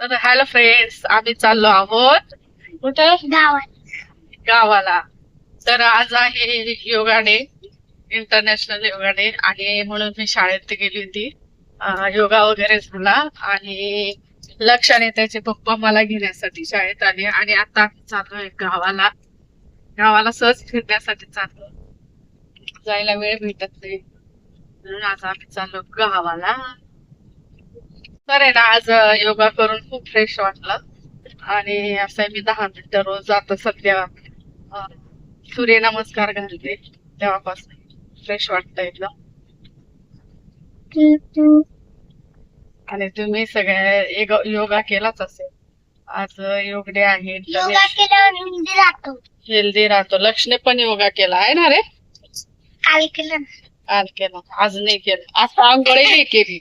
तर hello friends, आम्ही चाललो आहोत कुठं? गावाला. तर आज आहे yoga day, international yoga day, आणि म्हणून मी शाळेत गेली होती. योगा वगैरे झाला आणि लक्ष आणि त्याचे पप्पा मला घेण्यासाठी शाळेत आले आणि आता आम्ही चाललोय गावाला. गावाला सहज फिरण्यासाठी चाललो, जायला वेळ भेटत नाही म्हणून आज आम्ही चाललो गावाला. तर आहे ना, आज योगा करून खूप फ्रेश वाटलं आणि असं मी 10 मिनिटं रोज जात सध्या सूर्यनमस्कार घालते, तेव्हापासून फ्रेश वाटतं एकदम. आणि तुम्ही सगळे योगा केलाच असेल. आज योग डे आहे, हेल्दी राहतो. लक्ष्मी पण योगा केला आहे ना रे? काल केलं, आज केला, आज नाही केलं. आज आंघोळ नाही केली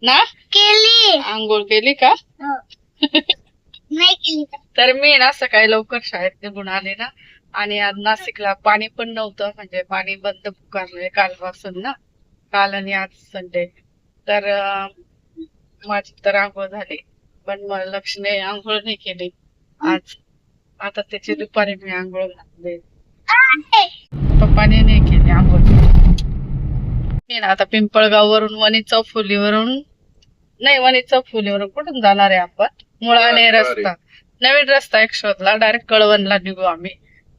ना? केली. आंघोळ केली का? नाही केली. तर मी ना सकाळी लवकर शाळेत निघून आले ना, आणि आज नाशिकला पाणी पण नव्हतं, म्हणजे पाणी बंद पुकारलंय कालपासून ना, काल आणि आज संडे. तर माझी तर आंघोळ झाली, पण मग लक्ष्मी आंघोळ नाही केली आज. आता त्याची दुपारी मी आंघोळ घातली, पप्पाने नाही केली आंघोळ. मी ना आता पिंपळगाव वरून वणी चौफुलीवरून कुठून जाणार आहे आपण? मुळाने रस्ता, नवीन रस्ता एक शोधला, डायरेक्ट कळवणला निघू आम्ही,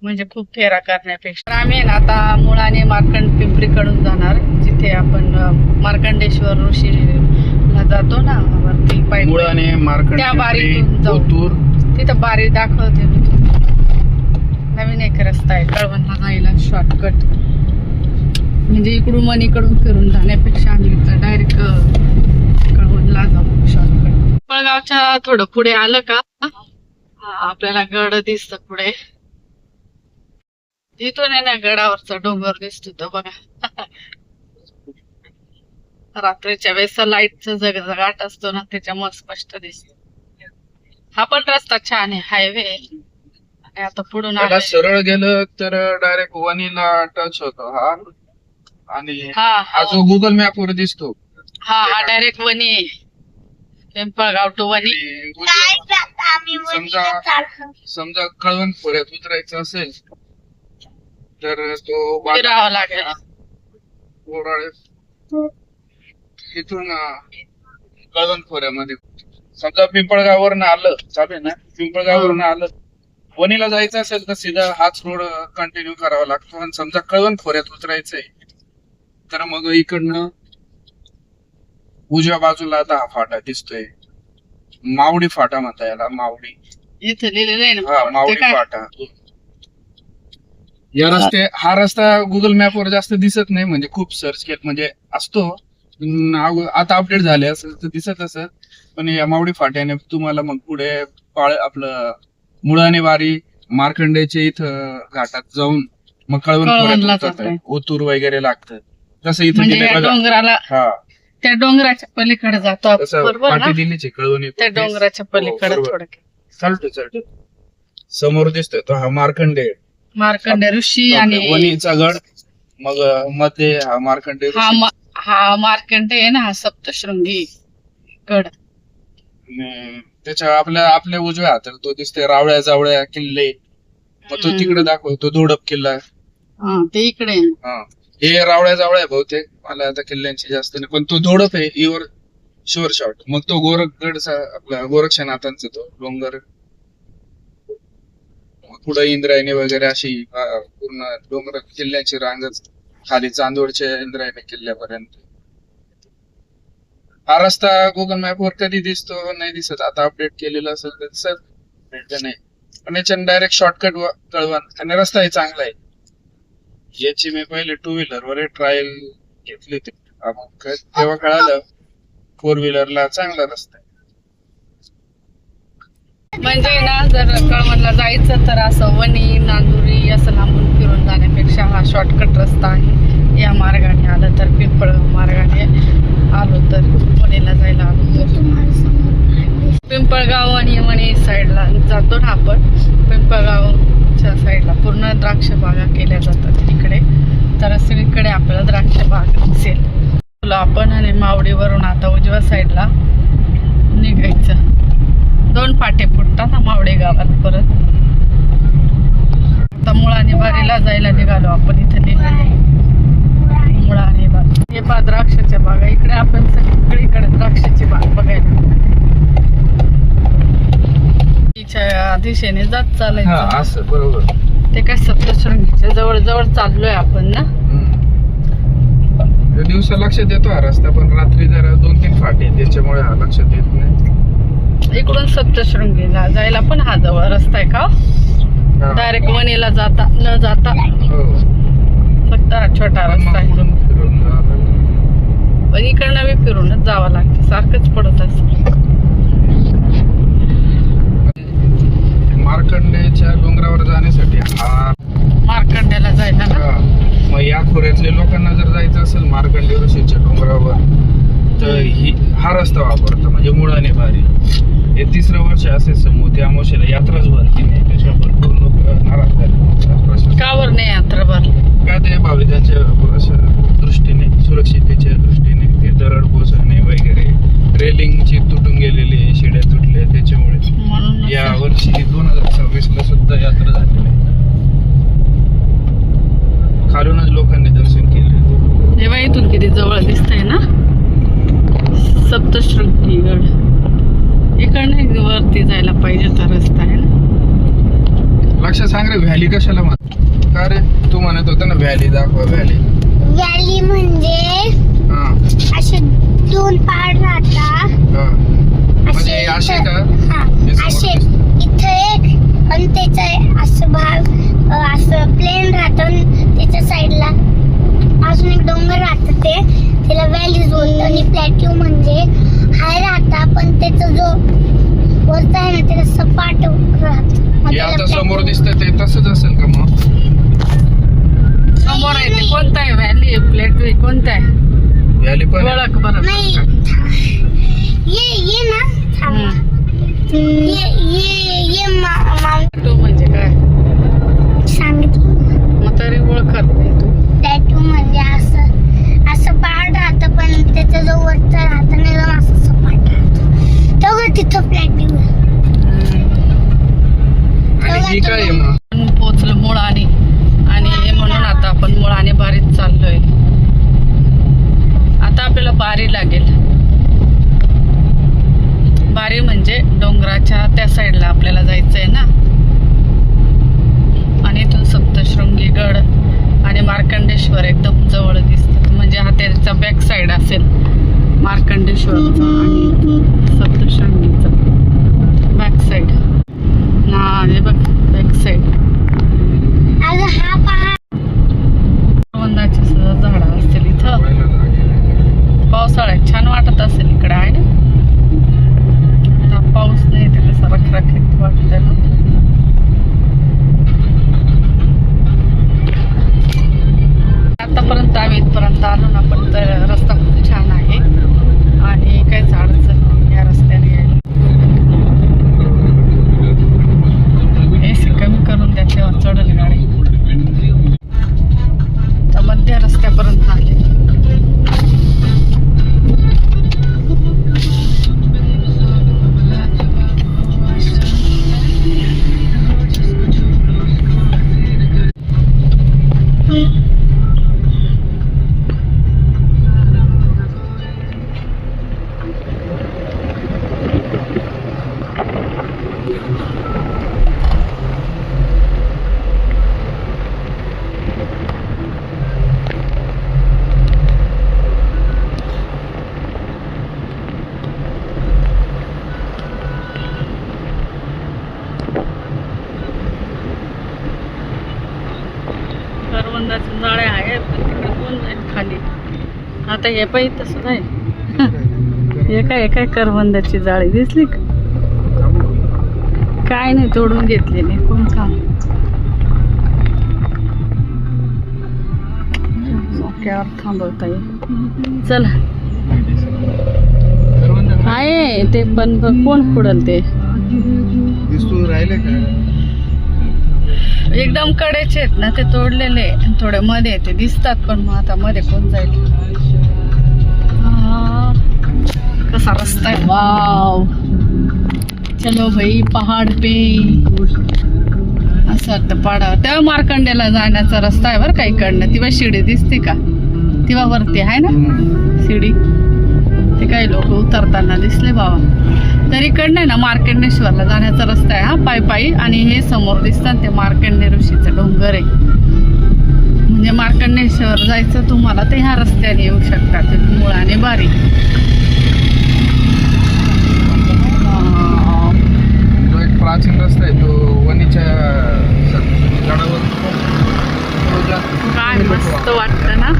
म्हणजे खूप फेरा करण्यापेक्षा. तर आम्ही ना आता मुळाने मार्कंड पिंपरीकडून जाणार, जिथे आपण मार्कंडेश्वर ऋषीला जातो ना वरती मुळाने मार्कंड त्या बारीतून जाऊ. तिथं बारी दाखवते मी. नवीन एक रस्ता आहे कळवणला जायला, शॉर्टकट. म्हणजे इकडून मनीकडून फिरून जाण्यापेक्षा आम्ही डायरेक्ट कळवणला जाऊ, शॉर्टकट. पिंपळगावच्या थोडं पुढे आलं का आपल्याला गड दिसत पुढे. तिथून आहे ना गडावरचा डोंगर दिसतो तो बघा. रात्रीच्या वेळेस लाईटचा जगजगाट असतो ना, त्याच्यामुळे स्पष्ट दिसतो. हा पण रस्ता छान आहे, हायवे. आणि आता पुढून सरळ गेलं तर डायरेक्ट वणीला टच होतो हा. आणि हा जो गुगल मॅप वर दिसतो हा डायरेक्ट वणी, पिंपळगाव टू वणी. समजा कळवण खोऱ्यात उतरायचं असेल तर तो फिरावं लागेल. तिथून कळवण खोऱ्यामध्ये समजा पिंपळगाववरून आलं, चालेल ना, पिंपळगाववरून आलं, वणीला जायचं असेल तर सीधा हाच रोड कंटिन्यू करावा लागतो. आणि समजा कळवण खोऱ्यात उतरायचंय तर मग इकडनं उजव्या बाजूला आता हा फाटा दिसतोय, मावडी फाटा म्हणता याला, मावडी. इथे लिहिलेलं आहे हा, ना मावडी फाटा. हा रस्ता गुगल मॅप वर जास्त दिसत नाही, म्हणजे खूप सर्च केलं म्हणजे असतो, आता अपडेट झाले असेल तर दिसत असेल. पण या मावडी फाट्याने तुम्हाला मग पुढे आपलं मुळाने वारी, मार्कंडेच्या इथं घाटात जाऊन मग कळवण ओतूर वगैरे लागतं. तसं इथं डोंगराला, त्या डोंगराच्या पलीकडे जातो आपण, पाठी दिलीची कळवण, त्या डोंगराच्या पलीकडे थोडं चालतं. समोर दिसतोय तो हा मार्कंडे ऋषी आणि वणीचा गड. मग मध्ये हा मार्कंडे, हा मार्कंडे आहे ना, हा सप्तशृंगी गड. त्याच्या आपल्या उजव्या हाताला तो दिसतोय रावळ्या जावळ्या किल्ले. मग तो तिकडे दाखवतो धोडप किल्ला, ते इकडे. हे रावळ्या जावळ्या बहुतेक, मला आता किल्ल्यांची जास्त नाही, पण तो धोडप आहे इवर शुअर शॉट. मग तो गोरखगडचा आपला गोरक्षनाथांचा तो डोंगर. पुढे इंद्रायणी वगैरे अशी पूर्ण डोंगर किल्ल्यांची रांगच, खाली चांदोडच्या इंद्रायणी किल्ल्यापर्यंत. हा रस्ता गुगल मॅप वर कधी दिसतो नाही दिसत, आता अपडेट केलेला असेल तर दिसत नाही. पण याच्याने डायरेक्ट शॉर्टकट कळवण, आणि रस्ताही चांगला आहे. याची मी पहिले 2 व्हीलर वर ट्रायल घेतली होती, तेव्हा कळालं 4 व्हीलरला चांगला रस्ता आहे. म्हणजे ना, जर कळवणला जायचं तर असं वणी नांदुरी असं लांबून फिरून जाण्यापेक्षा हा शॉर्टकट रस्ता आहे. या मार्गाने आलं तर, पिंपळगाव मार्गाने आलो तर, वणीला जायला आलो तर पिंपळगाव आणि वणी साईडला जातो ना आपण. पिंपळगावच्या साईडला पूर्ण द्राक्ष बागा केल्या जातात तिकडे, तर सगळीकडे आपल्याला द्राक्ष बाग दिसेल. आपण आणि मावडीवरून आता उजव्या साईडला निघायचं. गावात परत. आता मुळाने बारीला जायला निघालो आपण. इथे लिहिलेलं मुळाने बारी. हे पहा द्राक्षाच्या बागा. इकडे आपण सगळीकडे द्राक्षाची बाग बघायला. तिच्या दिशेने जात चालायचं असं बरोबर. ते काय सप्तशृंगीच्या जवळ जवळ चाललोय आपण ना. दिवसा लक्षात येतो हा रस्ता, पण रात्री जरा 2-3 फाटे त्याच्यामुळे हा लक्षात येत नाही. इकडून सप्तशृंगीला जायला पण हा जवळ रस्ता आहे का? डायरेक्ट वणीला जाता न जाता फक्त हा छोटा रस्ता आहे. पण इकडनं बी फिरूनच जावं लागतं. सारखंच पडत असं. मार्कंडेच्या डोंगरावर जाण्यासाठी हा मार्कंड्याला जायला ना. मग या खोऱ्यातल्या लोकांना जर जायचं असेल मार्कंडे ऋषीच्या डोंगरावर तर हा रस्ता वापरतो. म्हणजे मुळाने बारी. हे 3रं वर्ष असे समोर त्या अमावस्येला यात्राच भरती नाही. त्याच्यावर भरपूर लोक नाराज झाले. का बरं नाही यात्रा भरली? काय ते भाविकांच्या दृष्टीने, सुरक्षितेच्या दृष्टीने ते दरड कोसळणे वगैरे, रेलिंगची तुटून गेलेली शिड्या तुटल्या त्याच्यामुळे म्हणून या वर्षी 2026ला सुद्धा यात्रा झाली नाही. खालूनच लोकांनी दर्शन केले. जेव्हा इथून किती जवळ दिसतंय ना सप्तशृंगी गड. इकडनं वरती जायला पाहिजे तर रस्ता आहे ना. लक्षात सांग रे, व्हॅली कशाला म्हणतात? का रे तू म्हणत होता ना व्हॅली दाखवा. व्हॅली व्हॅली म्हणजे असे 2 पहाड राहतात. म्हणजे असे का? असे इथे एक आणि त्याचा असं भाग असं प्लेन राहतं. त्याच्या साईडला अजून एक डोंगर राहतं. त्याला व्हॅली बोलतात. आणि प्लॅट्यू म्हणजे हाय राहता पण त्याचा जो वरचा आहे ना त्याला सपाट राहत. आता समोर दिसतंय ते तसंच असेल का? मग समोर आहे ते कोणतं आहे? व्हॅली प्लेटवे कोणतं आहे? व्हॅली पण ओळख बरं. नाही ये ना टू म्हणजे काय सांगितलं मग तरी ओळखत नाही तू. प्लॅट्यू म्हणजे असं पहाड राहतं पण त्याचा जो वरचा राहतं ना एकदम असं सपाट राहतं तेव्हा तिथं प्लॅट्यू आहे. आणि ही काय आहे मग? आपण पोचलो मुळाने आणि म्हणून आता आपण मुळाने बारीत चाललोय. आता आपल्याला बारी लागेल. बारी म्हणजे डोंगराच्या त्या साईडला आपल्याला जायचंय ना. आणि इथून सप्तशृंगी गड आणि मार्कंडेश्वर एकदम जवळ दिसतात. म्हणजे हा त्याचा बॅक साईड असेल मार्कंडेश्वरचा आणि सप्तशृंगीचा बॅक साईड. हे बघ बॅक साईड. हा पहाड वंदाची सुद्धा झाडं असतील इथं. पावसाळ्यात छान वाटत असेल इकडे आहे ना. आता पाऊस नाही ते कसं रखरखीत वाटतंय ना. आतापर्यंत आम्ही इथपर्यंत आलो ना पण तर रस्ता खूप छान आहे आणि काहीच अडचण नाही या रस्त्याने यायला. AC कमी करून द्या तेव्हा चढल गाडी. तर मध्य रस्त्यापर्यंत आले. करवंदाचे जाळे आहे पण तिकडे कोण जाईल खाली. आता हे पण इथं सुद्धा आहे. हे काय करवंदाची जाळी दिसली का? काय नाही तोडून घेतलेली कोण काम. डोक्यावर थांबवता येईल. चला आहे ते पण कोण खुडल ते. राहिले का? एकदम कडेचे आहेत ना ते तोडलेले. थोडे मध्ये ते दिसतात पण मग आता मध्ये कोण जाईल. कसा रस्ता आहे. वाव चलो भाई पहाड पे. असं वाटतं पहाडावर. तेव्हा मार्कंडेला जाण्याचा रस्ता आहे बरं का इकडनं. तेव्हा शिडी दिसते का? तेव्हा वरती आहे ना शिडी. ते काही लोक उतरताना दिसले बाबा. तर इकडनं ना मार्कंडेश्वरला जाण्याचा रस्ता आहे हा पायी. आणि हे समोर दिसतात ते मार्कंडे ऋषीचं डोंगर आहे. म्हणजे मार्कंडेश्वर जायचं तुम्हाला ते ह्या रस्त्याने येऊ शकतात. मुळाने बारी. तो एक प्राचीन रस्ता आहे तो वणीच्या गडावर. काय मस्त वाटतं ना.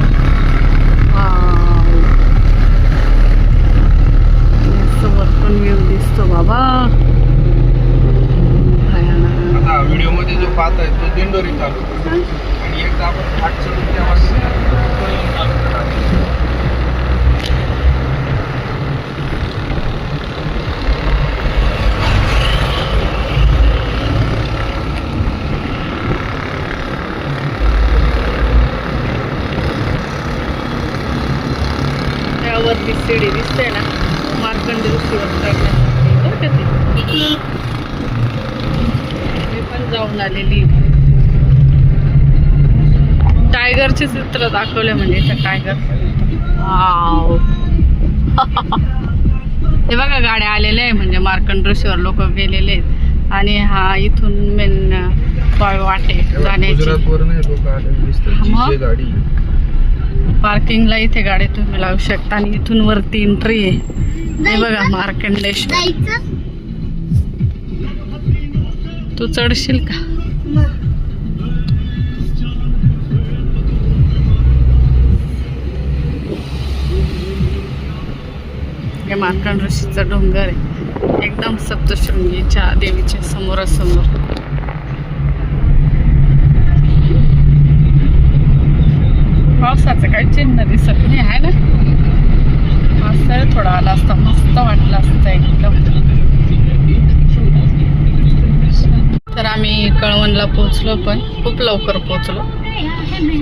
वरतून व्ह्यू दिसतो बाबा. आता व्हिडिओ मध्ये जो पाहताय तो दिंडोरी तालुका आणि एकदा आपण घाट चढून तेव्हा त्यावरती शिडी दिसते ना मार्कंडे ऋषीवर चढण्यासाठी बरं का ती. मी पण जाऊन आलेली. टायगरचे चित्र दाखवले म्हणजे इथं टायगर. वाव. हे बघा गाड्या आलेल्या आहे म्हणजे मार्कंडे ऋषीवर लोक गेलेले आहेत. आणि हा इथून मेन वाटे जाण्याची गाडी पार्किंगला इथे गाडी तुम्ही लावू शकता. आणि इथून वरती एंट्री आहे. हे बघा मार्कंडेश्वर. तू चढशील का? हे मार्कंडे ऋषीचं डोंगर आहे एकदम सप्तशृंगीच्या देवीच्या समोरासमोर. पावसाचं काही चिन्ह दिसत नाही आहे ना. पावसाळा थोडा आला असता मस्त वाटलं असतं एकदम. तर आम्ही कळवणला पोहोचलो पण खूप लवकर पोहोचलो.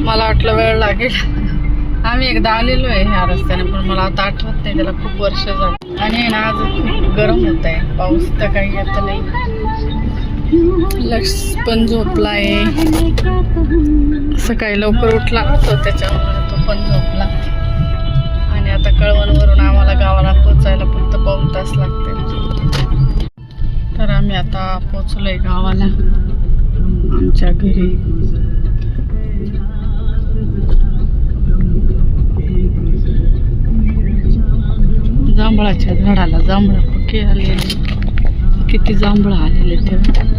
मला वाटलं वेळ लागेल. आम्ही एकदा आलेलो आहे ह्या रस्त्याने पण मला आता आठवत नाही. त्याला खूप वर्ष झाली. आणि ना आज खूप गरम होत आहे. पाऊस तर काही येत नाही. लक्ष पण झोपला आहे. सकाळी लवकर उठला नव्हतो त्याच्यामुळे तो पण झोपला. आणि आता कळवणवरून आम्हाला गावाला पोचायला फक्त 2 तास लागते. तर आम्ही आता पोचलोय गावाला आमच्या घरी. जांभळाच्या झाडाला जांभळं पक्के आलेले. किती जांभळं आलेले तेव्हा.